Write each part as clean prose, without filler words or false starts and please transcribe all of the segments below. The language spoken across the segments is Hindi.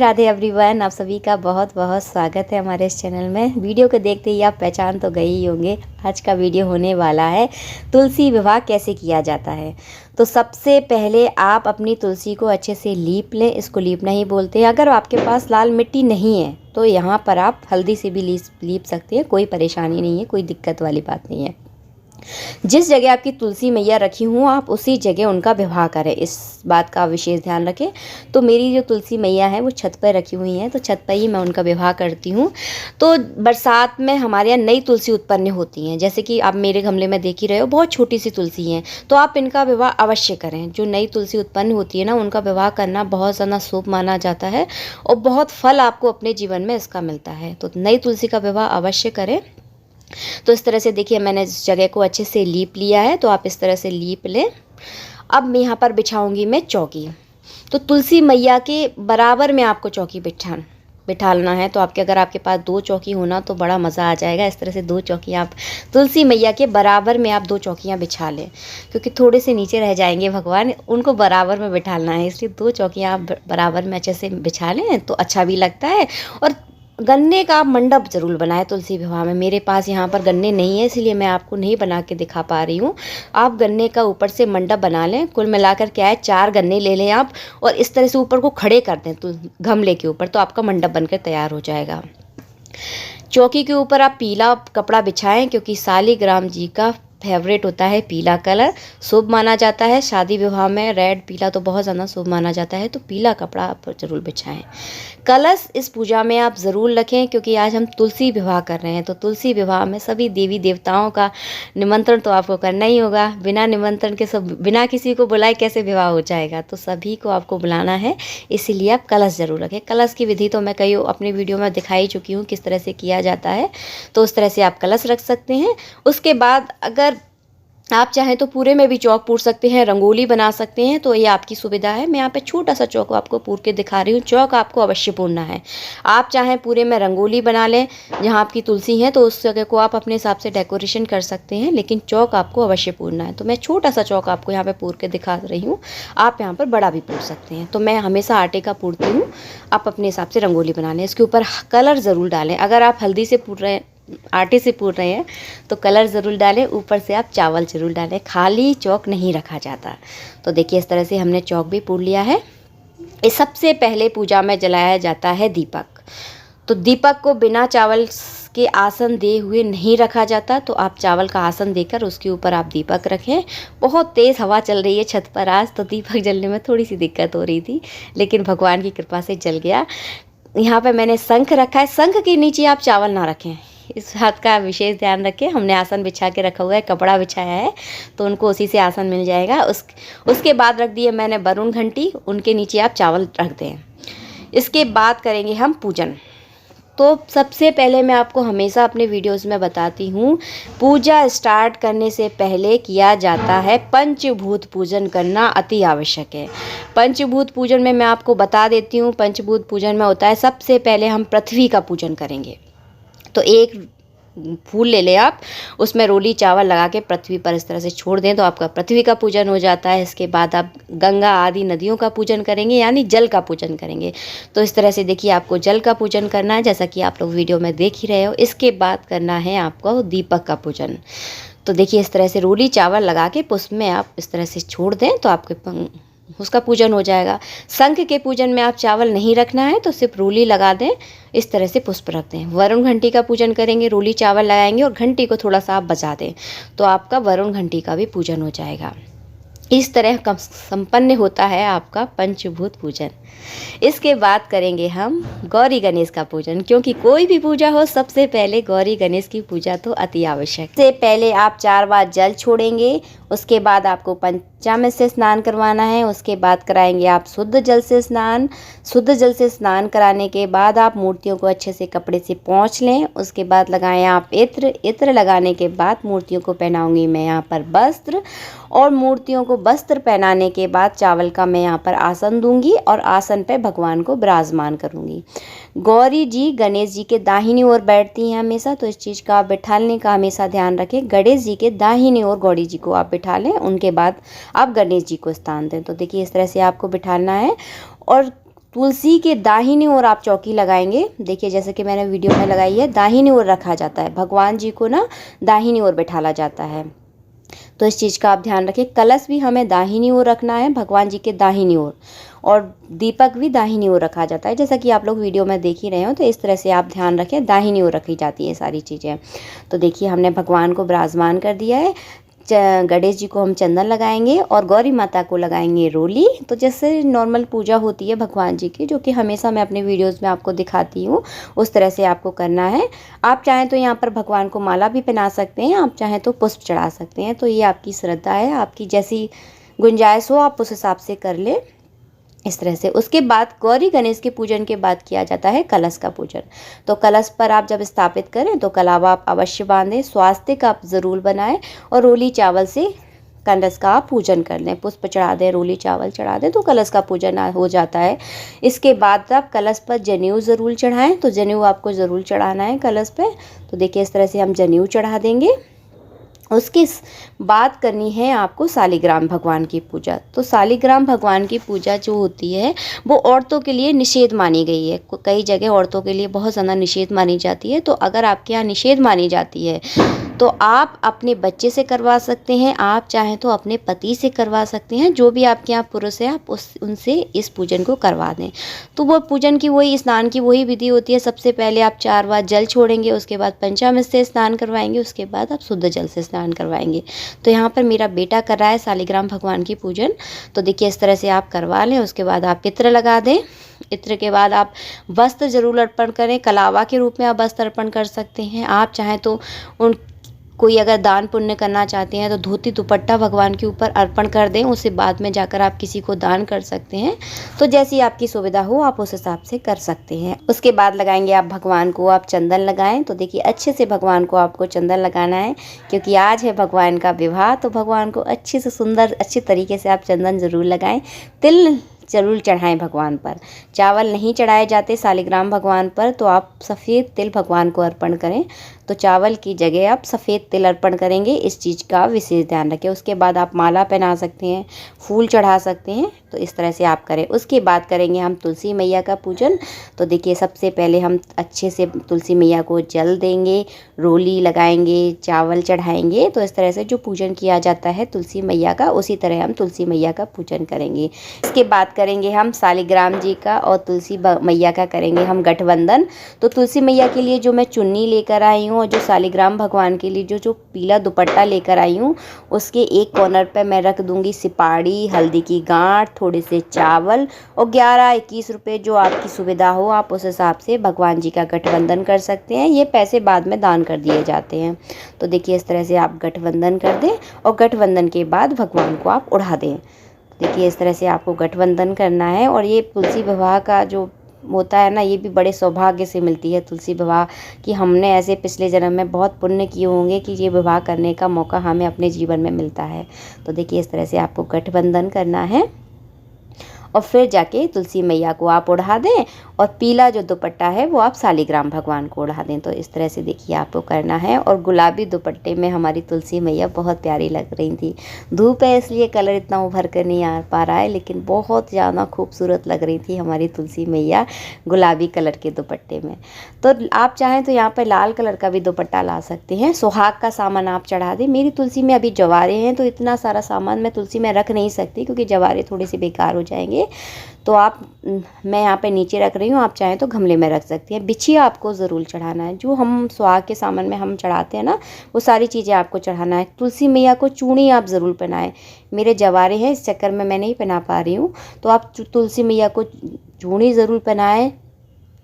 राधे एवरीवन, आप सभी का बहुत बहुत स्वागत है हमारे इस चैनल में। वीडियो को देखते ही आप पहचान तो गए ही होंगे। आज का वीडियो होने वाला है तुलसी विवाह कैसे किया जाता है। तो सबसे पहले आप अपनी तुलसी को अच्छे से लीप लें। इसको लीपना ही बोलते हैं। अगर आपके पास लाल मिट्टी नहीं है तो यहाँ पर आप हल्दी से भी लीप सकते हैं। कोई परेशानी नहीं है, कोई दिक्कत वाली बात नहीं है। जिस जगह आपकी तुलसी मैया रखी हूँ आप उसी जगह उनका विवाह करें, इस बात का विशेष ध्यान रखें। तो मेरी जो तुलसी मैया है वो छत पर रखी हुई हैं, तो छत पर ही मैं उनका विवाह करती हूँ। तो बरसात में हमारे यहाँ नई तुलसी उत्पन्न होती हैं, जैसे कि आप मेरे गमले में देख ही रहे हो, बहुत छोटी सी तुलसी हैं। तो आप इनका विवाह अवश्य करें। जो नई तुलसी उत्पन्न होती है ना, उनका विवाह करना बहुत ज़्यादा शुभ माना जाता है और बहुत फल आपको अपने जीवन में इसका मिलता है। तो नई तुलसी का विवाह अवश्य करें। तो इस तरह से देखिए मैंने इस जगह को अच्छे से लीप लिया है, तो आप इस तरह से लीप लें। अब मैं यहाँ पर बिछाऊंगी मैं चौकी। तो तुलसी मैया के बराबर में आपको चौकी बिठाना है। तो अगर आपके पास 2 चौकी होना तो बड़ा मज़ा आ जाएगा। इस तरह से 2 चौकियाँ आप तुलसी मैया के बराबर में आप 2 चौकियाँ बिछा लें, क्योंकि थोड़े से नीचे रह जाएंगे भगवान, उनको बराबर में बिठाना है। इसलिए 2 चौकियाँ आप बराबर में अच्छे से बिछा लें तो अच्छा भी लगता है। और गन्ने का आप मंडप ज़रूर बनाएं तुलसी विवाह में। मेरे पास यहाँ पर गन्ने नहीं है, इसलिए मैं आपको नहीं बना के दिखा पा रही हूँ। आप गन्ने का ऊपर से मंडप बना लें। कुल मिलाकर क्या है, 4 गन्ने ले लें आप और इस तरह से ऊपर को खड़े कर दें तो गमले के ऊपर, तो आपका मंडप बनकर तैयार हो जाएगा। चौकी के ऊपर आप पीला कपड़ा बिछाएं, क्योंकि शालिग्राम जी का फेवरेट होता है पीला कलर, शुभ माना जाता है। शादी विवाह में रेड पीला तो बहुत ज़्यादा शुभ माना जाता है, तो पीला कपड़ा आप ज़रूर बिछाएं। कलश इस पूजा में आप ज़रूर रखें, क्योंकि आज हम तुलसी विवाह कर रहे हैं। तो तुलसी विवाह में सभी देवी देवताओं का निमंत्रण तो आपको करना ही होगा। बिना निमंत्रण के बिना किसी को बुलाए कैसे विवाह हो जाएगा, तो सभी को आपको बुलाना है, इसीलिए आप कलश ज़रूर रखें। कलश की विधि तो मैं कई अपनी वीडियो में दिखाई चुकी हूँ किस तरह से किया जाता है, तो उस तरह से आप कलश रख सकते हैं। उसके बाद अगर आप चाहें तो पूरे में भी चौक पूर सकते हैं, रंगोली बना सकते हैं, तो ये आपकी सुविधा है। मैं यहाँ पे छोटा सा चौक आपको पूर के दिखा रही हूँ। चौक आपको अवश्य पूरना है। आप चाहें पूरे में रंगोली बना लें, जहाँ आपकी तुलसी है तो उस जगह को आप अपने हिसाब से डेकोरेशन कर सकते हैं, लेकिन चौक आपको अवश्य पूरना है। तो मैं छोटा सा चौक आपको यहाँ पर पूर के दिखा रही हूँ। आप यहाँ पर बड़ा भी पूर सकते हैं। तो मैं हमेशा आटे का पूरती हूँ, आप अपने हिसाब से रंगोली बना लें। इसके ऊपर कलर ज़रूर डालें। अगर आप हल्दी से पूर रहे हैं, आटे से पूर रहे हैं, तो कलर ज़रूर डालें। ऊपर से आप चावल ज़रूर डालें, खाली चौक नहीं रखा जाता। तो देखिए इस तरह से हमने चौक भी पूर लिया है। इस सबसे पहले पूजा में जलाया जाता है दीपक। तो दीपक को बिना चावल के आसन दे हुए नहीं रखा जाता, तो आप चावल का आसन देकर उसके ऊपर आप दीपक रखें। बहुत तेज़ हवा चल रही है छत पर आज, तो दीपक जलने में थोड़ी सी दिक्कत हो रही थी, लेकिन भगवान की कृपा से जल गया। यहाँ पर मैंने शंख रखा है। शंख के नीचे आप चावल ना रखें, इस बात का विशेष ध्यान रखें। हमने आसन बिछा के रखा हुआ है, कपड़ा बिछाया है, तो उनको उसी से आसन मिल जाएगा। उसके बाद रख दिए मैंने वरुण घंटी, उनके नीचे आप चावल रख दें। इसके बाद करेंगे हम पूजन। तो सबसे पहले मैं आपको हमेशा अपने वीडियोस में बताती हूँ, पूजा स्टार्ट करने से पहले किया जाता है पंचभूत पूजन करना अति आवश्यक है। पंचभूत पूजन में मैं आपको बता देती हूँ। पंचभूत पूजन में होता है, सबसे पहले हम पृथ्वी का पूजन करेंगे। तो एक फूल ले लें आप, उसमें रोली चावल लगा के पृथ्वी पर इस तरह से छोड़ दें, तो आपका पृथ्वी का पूजन हो जाता है। इसके बाद आप गंगा आदि नदियों का पूजन करेंगे, यानी जल का पूजन करेंगे। तो इस तरह से देखिए आपको जल का पूजन करना है, जैसा कि आप लोग वीडियो में देख ही रहे हो। इसके बाद करना है आपको दीपक का पूजन। तो देखिए इस तरह से रोली चावल लगा के पुष्प में आप इस तरह से छोड़ दें, तो आपके उसका पूजन हो जाएगा। शंख के पूजन में आप चावल नहीं रखना है, तो सिर्फ रोली लगा दें, इस तरह से पुष्प रख दें। वरुण घंटी का पूजन करेंगे, रोली चावल लगाएंगे और घंटी को थोड़ा सा आप बजा दें, तो आपका वरुण घंटी का भी पूजन हो जाएगा। इस तरह संपन्न होता है आपका पंचभूत पूजन। इसके बाद करेंगे हम गौरी गणेश का पूजन, क्योंकि कोई भी पूजा हो सबसे पहले गौरी गणेश की पूजा तो अति आवश्यक। से पहले आप 4 बार जल छोड़ेंगे, उसके बाद आपको पंचामृत से स्नान करवाना है। उसके बाद कराएंगे आप शुद्ध जल से स्नान। शुद्ध जल से स्नान कराने के बाद आप मूर्तियों को अच्छे से कपड़े से पोंछ लें। उसके बाद लगाएं आप इत्र। इत्र लगाने के बाद मूर्तियों को पहनाऊंगी मैं यहाँ पर वस्त्र, और मूर्तियों को वस्त्र पहनाने के बाद चावल का मैं यहाँ पर आसन दूंगी और आसन पे भगवान को विराजमान करूंगी। गौरी जी गणेश जी के दाहिनी ओर बैठती हैं हमेशा, तो इस चीज़ का आप बिठाने का हमेशा ध्यान रखें। गणेश जी के दाहिनी ओर गौरी जी को आप बिठा लें, उनके बाद आप गणेश जी को स्थान दें। तो देखिए इस तरह से आपको बिठाना है। और तुलसी के दाहिनी ओर आप चौकी लगाएंगे। देखिए जैसे कि मैंने वीडियो में लगाई है, दाहिनी ओर रखा जाता है, भगवान जी को ना दाहिनी ओर बैठाला जाता है। तो इस चीज़ का आप ध्यान रखें। कलश भी हमें दाहिनी ओर रखना है, भगवान जी के दाहिनी ओर, और दीपक भी दाहिनी ओर रखा जाता है। जैसा कि आप लोग वीडियो में देख ही रहे हो, तो इस तरह से आप ध्यान रखें, दाहिनी ओर रखी जाती है सारी चीज़ें। तो देखिए हमने भगवान को विराजमान कर दिया है। गणेश जी को हम चंदन लगाएंगे और गौरी माता को लगाएंगे रोली। तो जैसे नॉर्मल पूजा होती है भगवान जी की, जो कि हमेशा मैं अपने वीडियोस में आपको दिखाती हूँ, उस तरह से आपको करना है। आप चाहें तो यहाँ पर भगवान को माला भी पहना सकते हैं, आप चाहें तो पुष्प चढ़ा सकते हैं। तो ये आपकी श्रद्धा है, आपकी जैसी गुंजाइश हो आप उस हिसाब से कर ले इस तरह से। उसके बाद गौरी गणेश के पूजन के बाद किया जाता है कलश का पूजन। तो कलश पर आप जब स्थापित करें तो कलावा आप अवश्य बांधें, स्वास्तिक आप ज़रूर बनाएं और रोली चावल से कलश का आप पूजन कर लें। पुष्प चढ़ा दें, रोली चावल चढ़ा दें, तो कलश का पूजन हो जाता है। इसके बाद आप कलश पर जनेऊ ज़रूर चढ़ाएं। तो जनेऊ आपको ज़रूर चढ़ाना है कलश पे। तो देखिए इस तरह से हम जनेऊ चढ़ा देंगे। उसके बाद करनी है आपको शालिग्राम भगवान की पूजा। तो शालिग्राम भगवान की पूजा जो होती है वो औरतों के लिए निषेध मानी गई है। कई जगह औरतों के लिए बहुत ज़्यादा निषेध मानी जाती है। तो अगर आपके यहाँ निषेध मानी जाती है तो आप अपने बच्चे से करवा सकते हैं, आप चाहें तो अपने पति से करवा सकते हैं। जो भी आपके यहाँ पुरुष है आप उनसे इस पूजन को करवा दें। तो वो पूजन की वही, स्नान की वही विधि होती है। सबसे पहले आप 4 बार जल छोड़ेंगे, उसके बाद पंचामृत से स्नान करवाएंगे, उसके बाद आप शुद्ध जल से स्नान करवाएंगे। तो यहाँ पर मेरा बेटा कर रहा है शालिग्राम भगवान की पूजन। तो देखिए इस तरह से आप करवा लें। उसके बाद आप इत्र लगा दें। इत्र के बाद आप वस्त्र जरूर अर्पण करें। कलावा के रूप में आप वस्त्र अर्पण कर सकते हैं। आप चाहें तो कोई अगर दान पुण्य करना चाहते हैं तो धोती दुपट्टा भगवान के ऊपर अर्पण कर दें, उसे बाद में जाकर आप किसी को दान कर सकते हैं। तो जैसी आपकी सुविधा हो आप उस हिसाब से कर सकते हैं। उसके बाद लगाएंगे आप भगवान को आप चंदन लगाएं। तो देखिए अच्छे से भगवान को आपको चंदन लगाना है, क्योंकि आज है भगवान का विवाह। तो भगवान को अच्छे से सुंदर अच्छे तरीके से आप चंदन ज़रूर लगाएं। तिल जरूर चढ़ाएं भगवान पर। चावल नहीं चढ़ाए जाते शालिग्राम भगवान पर, तो आप सफ़ेद तिल भगवान को अर्पण करें। तो चावल की जगह आप सफ़ेद तिल अर्पण करेंगे, इस चीज़ का विशेष ध्यान रखें। उसके बाद आप माला पहना सकते हैं, फूल चढ़ा सकते हैं। तो इस तरह से आप करें। उसके बाद करेंगे हम तुलसी मैया का पूजन। तो देखिए सबसे पहले हम अच्छे से तुलसी मैया को जल देंगे, रोली लगाएंगे, चावल चढ़ाएंगे। तो इस तरह से जो पूजन किया जाता है तुलसी मैया का, उसी तरह हम तुलसी मैया का पूजन करेंगे। इसके बाद करेंगे हम शालिग्राम जी का और तुलसी मैया का करेंगे हम गठबंधन। तो तुलसी मैया के लिए जो मैं चुन्नी लेकर आई हूँ और जो शालिग्राम भगवान के लिए जो पीला दुपट्टा लेकर आई हूँ, उसके एक कॉर्नर पे मैं रख दूंगी सिपाड़ी, हल्दी की गांठ, थोड़े से चावल और 11-21 रुपये, जो आपकी सुविधा हो आप उस हिसाब से भगवान जी का गठबंधन कर सकते हैं। ये पैसे बाद में दान कर दिए जाते हैं। तो देखिए इस तरह से आप गठबंधन कर दें और गठबंधन के बाद भगवान को आप उड़ा दें। देखिए इस तरह से आपको गठबंधन करना है। और ये तुलसी विवाह का जो होता है ना, ये भी बड़े सौभाग्य से मिलती है तुलसी विवाह कि हमने ऐसे पिछले जन्म में बहुत पुण्य किए होंगे कि ये विवाह करने का मौका हमें अपने जीवन में मिलता है। तो देखिए इस तरह से आपको गठबंधन करना है और फिर जाके तुलसी मैया को आप उड़ा दें और पीला जो दुपट्टा है वो आप शालिग्राम भगवान को उड़ा दें। तो इस तरह से देखिए आपको करना है। और गुलाबी दुपट्टे में हमारी तुलसी मैया बहुत प्यारी लग रही थी। धूप है इसलिए कलर इतना उभर कर नहीं आ पा रहा है, लेकिन बहुत ज़्यादा खूबसूरत लग रही थी हमारी तुलसी मैया गुलाबी कलर के दुपट्टे में। तो आप चाहें तो यहाँ पर लाल कलर का भी दुपट्टा ला सकते हैं। सुहाग का सामान आप चढ़ा दें। मेरी तुलसी में अभी जवारे हैं तो इतना सारा सामान मैं तुलसी में रख नहीं सकती, क्योंकि जवारे थोड़े से बेकार हो जाएंगे। तो मैं यहाँ पे नीचे रख रही हूँ, आप चाहें तो गमले में रख सकती हैं। बिछिया आपको ज़रूर चढ़ाना है। जो हम सुहाग के सामान में हम चढ़ाते हैं ना, वो सारी चीज़ें आपको चढ़ाना है। तुलसी मैया को चूड़ी आप ज़रूर पहनाएं। मेरे जवारे हैं, इस चक्कर में मैं नहीं पहना पा रही हूँ। तो आप तुलसी मैया को चूड़ी ज़रूर पहनाएं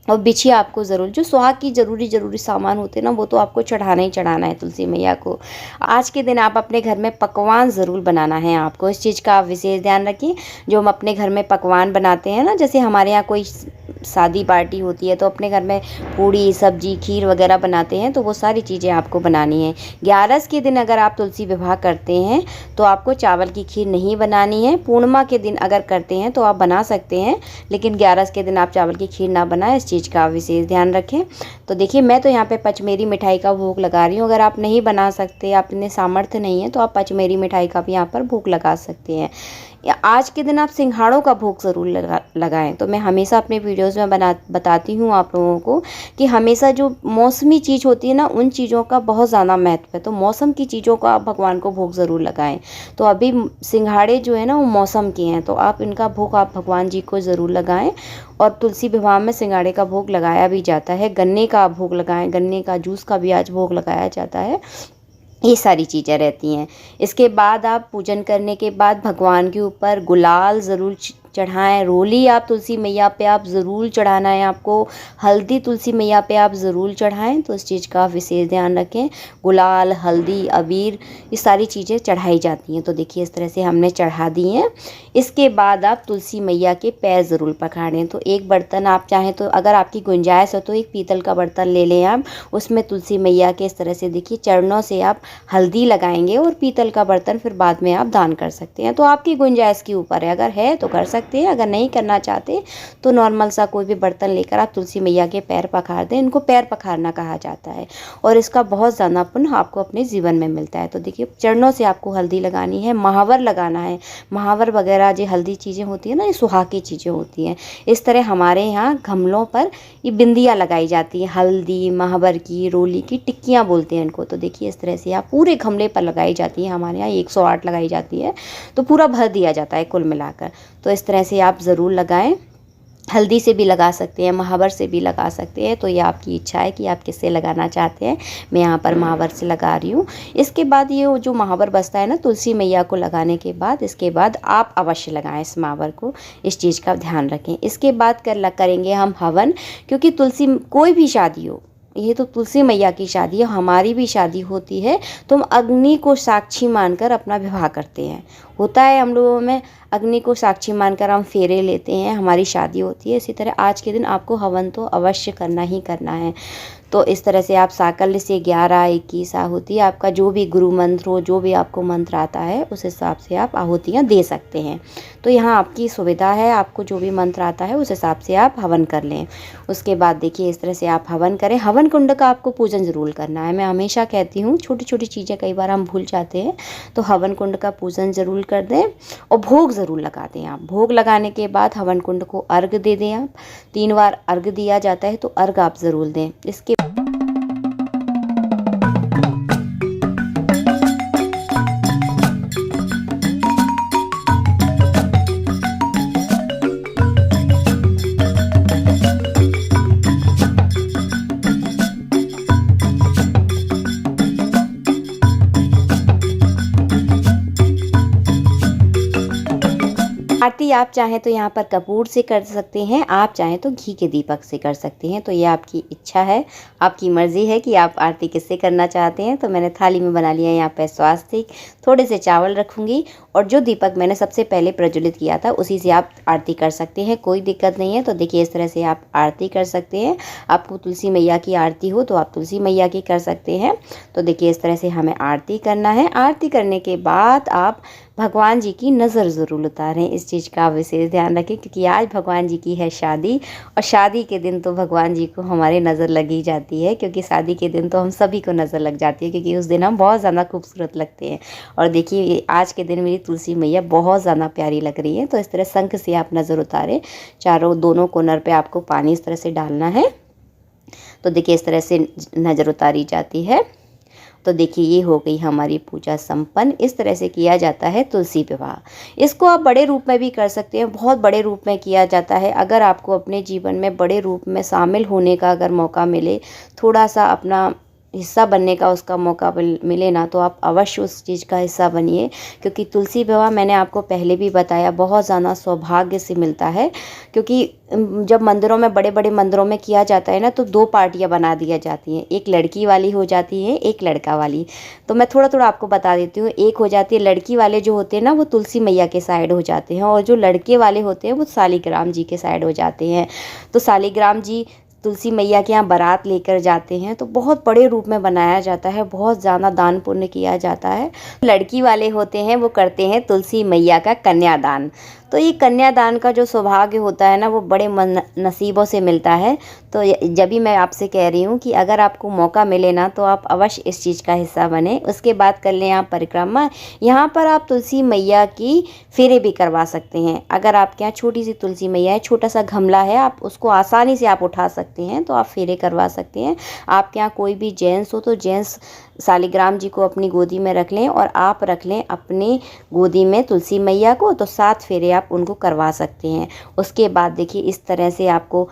और बिछिया आपको ज़रूर, जो सुहाग की ज़रूरी सामान होते हैं ना, वो तो आपको चढ़ाना ही चढ़ाना है तुलसी मैया को। आज के दिन आप अपने घर में पकवान ज़रूर बनाना है आपको, इस चीज़ का आप विशेष ध्यान रखिए। जो हम अपने घर में पकवान बनाते हैं ना, जैसे हमारे यहाँ कोई शादी पार्टी होती है तो अपने घर में पूड़ी सब्जी खीर वगैरह बनाते हैं, तो वो सारी चीज़ें आपको बनानी है। 11 के दिन अगर आप तुलसी विवाह करते हैं तो आपको चावल की खीर नहीं बनानी है। पूर्णिमा के दिन अगर करते हैं तो आप बना सकते हैं, लेकिन 11 के दिन आप चावल की खीर ना बनाएं, इस चीज़ का विशेष ध्यान रखें। तो देखिए मैं तो यहाँ पे पचमेरी मिठाई का भोग लगा रही हूँ। अगर आप नहीं बना सकते, आप इतने सामर्थ्य नहीं है, तो आप पचमेरी मिठाई का भी यहाँ पर भोग लगा सकते हैं। आज के दिन आप सिंघाड़ों का भोग ज़रूर लगाएं। तो मैं हमेशा अपने वीडियोज़ में बताती हूँ आप लोगों को कि हमेशा जो मौसमी चीज़ होती है ना, उन चीज़ों का बहुत ज़्यादा महत्व है। तो मौसम की चीज़ों का आप भगवान को भोग ज़रूर लगाएं। तो अभी सिंघाड़े जो है ना वो मौसम के हैं, तो आप इनका भोग आप भगवान जी को ज़रूर लगाएं। और तुलसी विवाह में सिंघाड़े का भोग लगाया भी जाता है, गन्ने का भोग लगाएं, गन्ने का जूस का भी आज भोग लगाया जाता है। ये सारी चीज़ें रहती हैं। इसके बाद आप पूजन करने के बाद भगवान के ऊपर गुलाल ज़रूर चढ़ाएं। रोली आप तुलसी मैया पे आप ज़रूर चढ़ाना है आपको। हल्दी तुलसी मैया पे आप ज़रूर चढ़ाएं, तो इस चीज़ का विशेष ध्यान रखें। गुलाल, हल्दी, अबीर, ये सारी चीज़ें चढ़ाई जाती हैं। तो देखिए इस तरह से हमने चढ़ा दी हैं। इसके बाद आप तुलसी मैया के पैर ज़रूर पखाड़ें। तो एक बर्तन आप चाहें तो, अगर आपकी गुंजाइश हो तो एक पीतल का बर्तन ले लें आप, उसमें तुलसी मैया के इस तरह से देखिए चरणों से आप हल्दी लगाएंगे, और पीतल का बर्तन फिर बाद में आप दान कर सकते हैं। तो आपकी गुंजाइश के ऊपर है, अगर है तो कर सकते हैं, अगर नहीं करना चाहते तो नॉर्मल सा कोई भी बर्तन लेकर आप तुलसी मैया के पैर पखार दें। इनको पैर पखारना कहा जाता है, और इसका बहुत ज़्यादा पुण्य आपको अपने जीवन में मिलता है। तो देखिए चरणों से आपको हल्दी लगानी है, महावर लगाना है। महावर वगैरह जो हल्दी चीज़ें होती है ना, ये सुहाग की चीज़ें होती हैं। इस तरह हमारे यहाँ गमलों पर ये बिंदियाँ लगाई जाती हैं, हल्दी, महावर की, रोली की, टिक्कियाँ बोलते हैं इनको। तो देखिए इस तरह से आप पूरे गमले पर लगाई जाती है। हमारे यहाँ 108 लगाई जाती है, तो पूरा भर दिया जाता है कुल मिलाकर। तो इस तरह से आप ज़रूर लगाएं। हल्दी से भी लगा सकते हैं, महावर से भी लगा सकते हैं। तो ये आपकी इच्छा है कि आप किससे लगाना चाहते हैं। मैं यहाँ पर महावर से लगा रही हूँ। इसके बाद ये जो महावर बचता है ना तुलसी मैया को लगाने के बाद, इसके बाद आप अवश्य लगाएं इस महावर को, इस चीज़ का ध्यान रखें। इसके बाद करेंगे हम हवन, क्योंकि तुलसी, कोई भी शादी हो, ये तो तुलसी मैया की शादी है, हमारी भी शादी होती है, तो हम अग्नि को साक्षी मानकर अपना विवाह करते हैं। होता है हम लोगों में, अग्नि को साक्षी मानकर हम फेरे लेते हैं, हमारी शादी होती है। इसी तरह आज के दिन आपको हवन तो अवश्य करना ही करना है। तो इस तरह से आप साकल्य से 11, 21 आहुति, आपका जो भी गुरु मंत्र हो, जो भी आपको मंत्र आता है, उस हिसाब से आप आहुतियाँ दे सकते हैं। तो यहाँ आपकी सुविधा है, आपको जो भी मंत्र आता है उस हिसाब से आप हवन कर लें। उसके बाद देखिए इस तरह से आप हवन करें। हवन कुंड का आपको पूजन ज़रूर करना है। मैं हमेशा कहती हूँ, छोटी छोटी चीज़ें कई बार हम भूल जाते हैं, तो हवन कुंड का पूजन ज़रूर कर दें और भोग ज़रूर लगा दें आप। भोग लगाने के बाद हवन कुंड को अर्घ दे दें आप। 3 बार अर्घ दिया जाता है, तो अर्घ आप ज़रूर दें। इसके आरती आप चाहें तो यहाँ पर कपूर से कर सकते हैं, आप चाहें तो घी के दीपक से कर सकते हैं। तो ये आपकी इच्छा है, आपकी मर्ज़ी है कि आप आरती किससे करना चाहते हैं। तो मैंने थाली में बना लिया यहाँ पे स्वास्तिक, थोड़े से चावल रखूँगी, और जो दीपक मैंने सबसे पहले प्रज्वलित किया था उसी से आप आरती कर सकते हैं, कोई दिक्कत नहीं है। तो देखिए इस तरह से आप आरती कर सकते हैं। आपको तुलसी मैया की आरती हो तो आप तुलसी मैया की कर सकते हैं। तो देखिए इस तरह से हमें आरती करना है। आरती करने के बाद आप भगवान जी की नज़र ज़रूर उतारें, इस चीज़ का विशेष ध्यान रखें, क्योंकि आज भगवान जी की है शादी, और शादी के दिन तो भगवान जी को हमारे नज़र लगी जाती है, क्योंकि शादी के दिन तो हम सभी को नज़र लग जाती है, क्योंकि उस दिन हम बहुत ज़्यादा खूबसूरत लगते हैं। और देखिए आज के दिन मेरी तुलसी मैया बहुत ज़्यादा प्यारी लग रही है। तो इस तरह शंख से आप नज़र उतारें, दोनों कोनर पर आपको पानी इस तरह से डालना है। तो देखिए इस तरह से नज़र उतारी जाती है। तो देखिए ये हो गई हमारी पूजा संपन्न। इस तरह से किया जाता है तुलसी विवाह। इसको आप बड़े रूप में भी कर सकते हैं, बहुत बड़े रूप में किया जाता है। अगर आपको अपने जीवन में बड़े रूप में शामिल होने का अगर मौका मिले, थोड़ा सा अपना हिस्सा बनने का उसका मौका मिले ना, तो आप अवश्य उस चीज़ का हिस्सा बनिए, क्योंकि तुलसी विवाह मैंने आपको पहले भी बताया बहुत ज़्यादा सौभाग्य से मिलता है। क्योंकि जब मंदिरों में, बड़े बड़े मंदिरों में किया जाता है ना, तो 2 पार्टियां बना दी जाती हैं, एक लड़की वाली हो जाती है, एक लड़का वाली। तो मैं थोड़ा थोड़ा आपको बता देती हूँ। एक हो जाती है, लड़की वाले जो होते हैं ना वो तुलसी मैया के साइड हो जाते हैं, और जो लड़के वाले होते हैं वो शालिग्राम जी के साइड हो जाते हैं। तो शालिग्राम जी तुलसी मैया के यहाँ बारात लेकर जाते हैं तो बहुत बड़े रूप में बनाया जाता है, बहुत ज़्यादा दान पुण्य किया जाता है। लड़की वाले होते हैं वो करते हैं तुलसी मैया का कन्यादान। तो ये कन्यादान का जो सौभाग्य होता है ना, वो बड़े नसीबों से मिलता है। तो जब भी मैं आपसे कह रही हूँ कि अगर आपको मौका मिले ना तो आप अवश्य इस चीज़ का हिस्सा बने। उसके बाद कर लें आप परिक्रमा। यहाँ पर आप तुलसी मैया की फेरे भी करवा सकते हैं। अगर आपके यहाँ छोटी सी तुलसी मैया है, छोटा सा गमला है, आप उसको आसानी से आप उठा सकते हैं, तो आप फेरे करवा सकते हैं। आपके यहाँ कोई भी जेंट्स हो तो जेंट्स शालिग्राम जी को अपनी गोदी में रख लें और आप रख लें अपनी गोदी में तुलसी मैया को, तो 7 फेरे आप उनको करवा सकते हैं। उसके बाद देखिए इस तरह से आपको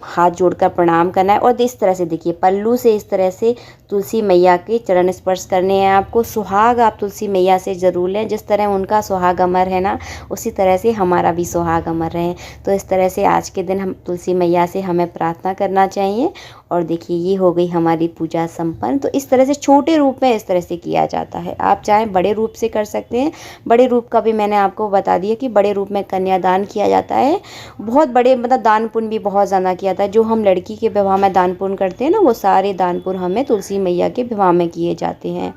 हाथ जोड़कर प्रणाम करना है और इस तरह से देखिए पल्लू से इस तरह से तुलसी मैया के चरण स्पर्श करने हैं आपको। सुहाग आप तुलसी मैया से ज़रूर लें। जिस तरह उनका सुहाग अमर है ना, उसी तरह से हमारा भी सुहाग अमर रहे। तो इस तरह से आज के दिन हम तुलसी मैया से हमें प्रार्थना करना चाहिए। और देखिए ये हो गई हमारी पूजा संपन्न। तो इस तरह से छोटे रूप में इस तरह से किया जाता है। आप चाहें बड़े रूप से कर सकते हैं। बड़े रूप का भी मैंने आपको बता दिया कि बड़े रूप में कन्यादान किया जाता है। बहुत बड़े मतलब दान पुण्य भी बहुत ज़्यादा किया जाता है। जो हम लड़की के विवाह में दान पुण्य करते हैं ना, वो सारे दान पुण्य हमें तुलसी मैया के विवाह में किए जाते हैं।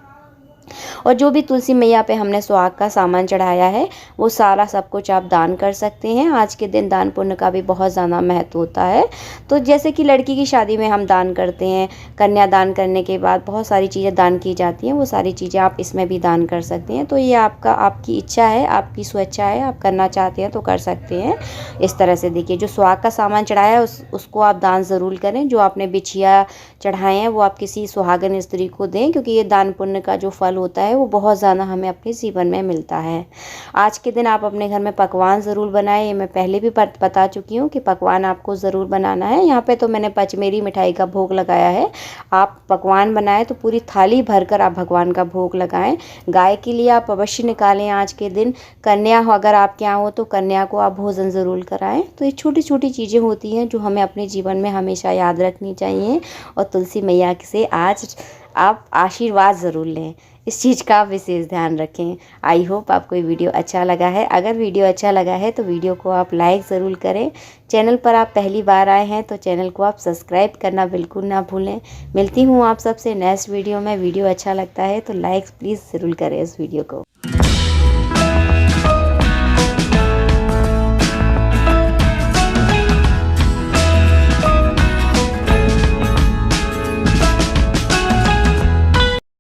और जो भी तुलसी मैया पे हमने सुहाग का सामान चढ़ाया है वो सारा सब कुछ आप दान कर सकते हैं। आज के दिन दान पुण्य का भी बहुत ज़्यादा महत्व होता है। तो जैसे कि लड़की की शादी में हम दान करते हैं, कन्यादान करने के बाद बहुत सारी चीज़ें दान की जाती हैं, वो सारी चीज़ें आप इसमें भी दान कर सकते हैं। तो ये आपकी इच्छा है, आपकी स्वेच्छा है, आप करना चाहते हैं तो कर सकते हैं। इस तरह से देखिए जो सुहाग का सामान चढ़ाया है उसको आप दान ज़रूर करें। जो आपने बिछिया चढ़ाए हैं वो आप किसी सुहागन स्त्री को दें, क्योंकि ये दान पुण्य का जो फल होता है वो बहुत ज़्यादा हमें अपने जीवन में मिलता है। आज के दिन आप अपने घर में पकवान ज़रूर बनाएं। ये मैं पहले भी बता चुकी हूँ कि पकवान आपको ज़रूर बनाना है। यहाँ पे तो मैंने पचमेरी मिठाई का भोग लगाया है। आप पकवान बनाएं तो पूरी थाली भरकर आप भगवान का भोग लगाएं। गाय के लिए आप अवश्य निकालें आज के दिन। कन्या हो अगर आपके यहाँ हो तो कन्या को आप भोजन ज़रूर कराएं। तो ये छोटी छोटी चीज़ें होती हैं जो हमें अपने जीवन में हमेशा याद रखनी चाहिए। और तुलसी मैया से आज आप आशीर्वाद ज़रूर लें, इस चीज़ का आप विशेष ध्यान रखें। आई होप आपको ये वीडियो अच्छा लगा है। अगर वीडियो अच्छा लगा है तो वीडियो को आप लाइक ज़रूर करें। चैनल पर आप पहली बार आए हैं तो चैनल को आप सब्सक्राइब करना बिल्कुल ना भूलें। मिलती हूँ आप सबसे नेक्स्ट वीडियो में। वीडियो अच्छा लगता है तो लाइक प्लीज़ ज़रूर करें इस वीडियो को।